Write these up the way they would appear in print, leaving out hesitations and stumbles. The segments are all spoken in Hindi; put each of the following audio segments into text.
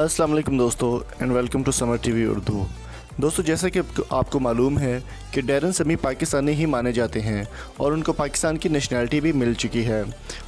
अस्सलाम वालेकुम दोस्तों and welcome to Samar TV Urdu. दोस्तों, जैसा कि आपको मालूम है कि डैरन समी पाकिस्तानी ही माने जाते हैं और उनको पाकिस्तान की नेशनैलिटी भी मिल चुकी है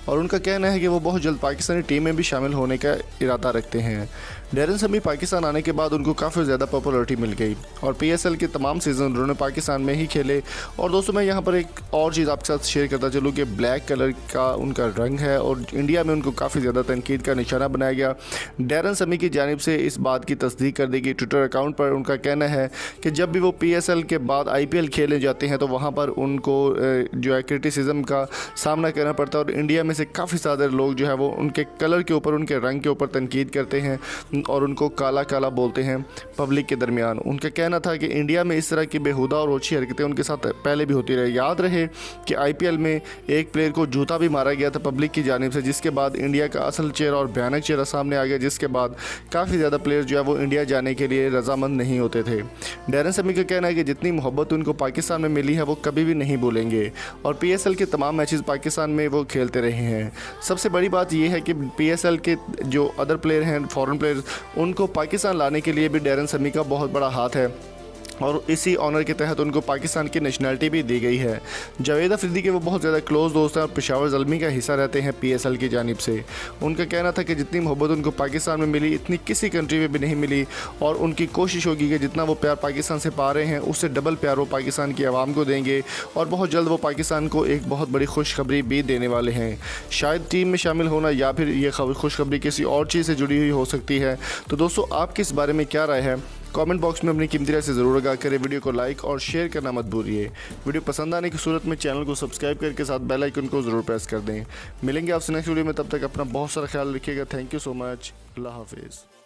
और उनका कहना है कि वो बहुत जल्द पाकिस्तानी टीम में भी शामिल होने का इरादा रखते हैं। डैरन समी पाकिस्तान आने के बाद उनको काफ़ी ज़्यादा पॉपुलरिटी मिल गई और PSL के तमाम सीज़न उन्होंने पाकिस्तान में ही खेले। और दोस्तों, मैं यहाँ पर एक और चीज़ आपके साथ शेयर करता चलूँ कि ब्लैक कलर का उनका रंग है और इंडिया में उनको काफ़ी ज़्यादा तनकीद का निशाना बनाया गया। डैरन समी की जानिब से इस बात की तस्दीक कर दी गई। ट्विटर अकाउंट पर उनका कहना है कि जब भी वो PSL के बाद IPL खेले जाते हैं तो वहाँ पर उनको जो है क्रिटिसिज्म का सामना करना पड़ता है और इंडिया में से काफ़ी ज़्यादा लोग जो है वो उनके कलर के ऊपर, उनके रंग के ऊपर तनकीद करते हैं और उनको काला काला बोलते हैं पब्लिक के दरमियान। उनका कहना था कि इंडिया में इस तरह की बेहुदा और ओछी हरकतें उनके साथ पहले भी होती रही। याद रहे कि IPL में एक प्लेयर को जूता भी मारा गया था पब्लिक की जानिब से, जिसके बाद इंडिया का असल चेहरा और भयानक चेहरा सामने आ गया, जिसके बाद काफ़ी ज़्यादा प्लेयर जो है वो इंडिया जाने के लिए रजामंद नहीं होते थे। डैरन समी का कहना है कि जितनी मोहब्बत उनको पाकिस्तान में मिली है वो कभी भी नहीं भूलेंगे और PSL के तमाम मैचेस पाकिस्तान में वो खेलते रहे हैं। सबसे बड़ी बात यह है कि PSL के जो अदर प्लेयर हैं, फॉरेन प्लेयर्स, उनको पाकिस्तान लाने के लिए भी डैरन समी का बहुत बड़ा हाथ है और इसी ऑनर के तहत उनको पाकिस्तान की नेशनैलिटी भी दी गई है। जावेद अफरीदी के वो बहुत ज़्यादा क्लोज़ दोस्त हैं और पेशावर ज़ल्मी का हिस्सा रहते हैं PSL की जानिब से। उनका कहना था कि जितनी मोहब्बत उनको पाकिस्तान में मिली इतनी किसी कंट्री में भी नहीं मिली और उनकी कोशिश होगी कि जितना वो प्यार पाकिस्तान से पा रहे हैं उससे डबल प्यार वो पाकिस्तान की आवाम को देंगे और बहुत जल्द वो पाकिस्तान को एक बहुत बड़ी खुशखबरी भी देने वाले हैं। शायद टीम में शामिल होना या फिर ये खुशखबरी किसी और चीज़ से जुड़ी हुई हो सकती है। तो दोस्तों, आपकी इस बारे में क्या राय है? कमेंट बॉक्स में अपनी कीमती राय से ज़रूर आगाह करें। वीडियो को लाइक और शेयर करना मत भूलिए। वीडियो पसंद आने की सूरत में चैनल को सब्सक्राइब करके साथ बेल आइकन को ज़रूर प्रेस कर दें। मिलेंगे आपसे नेक्स्ट वीडियो में, तब तक अपना बहुत सारा ख्याल रखिएगा। Thank you so much. अल्लाह हाफिज़।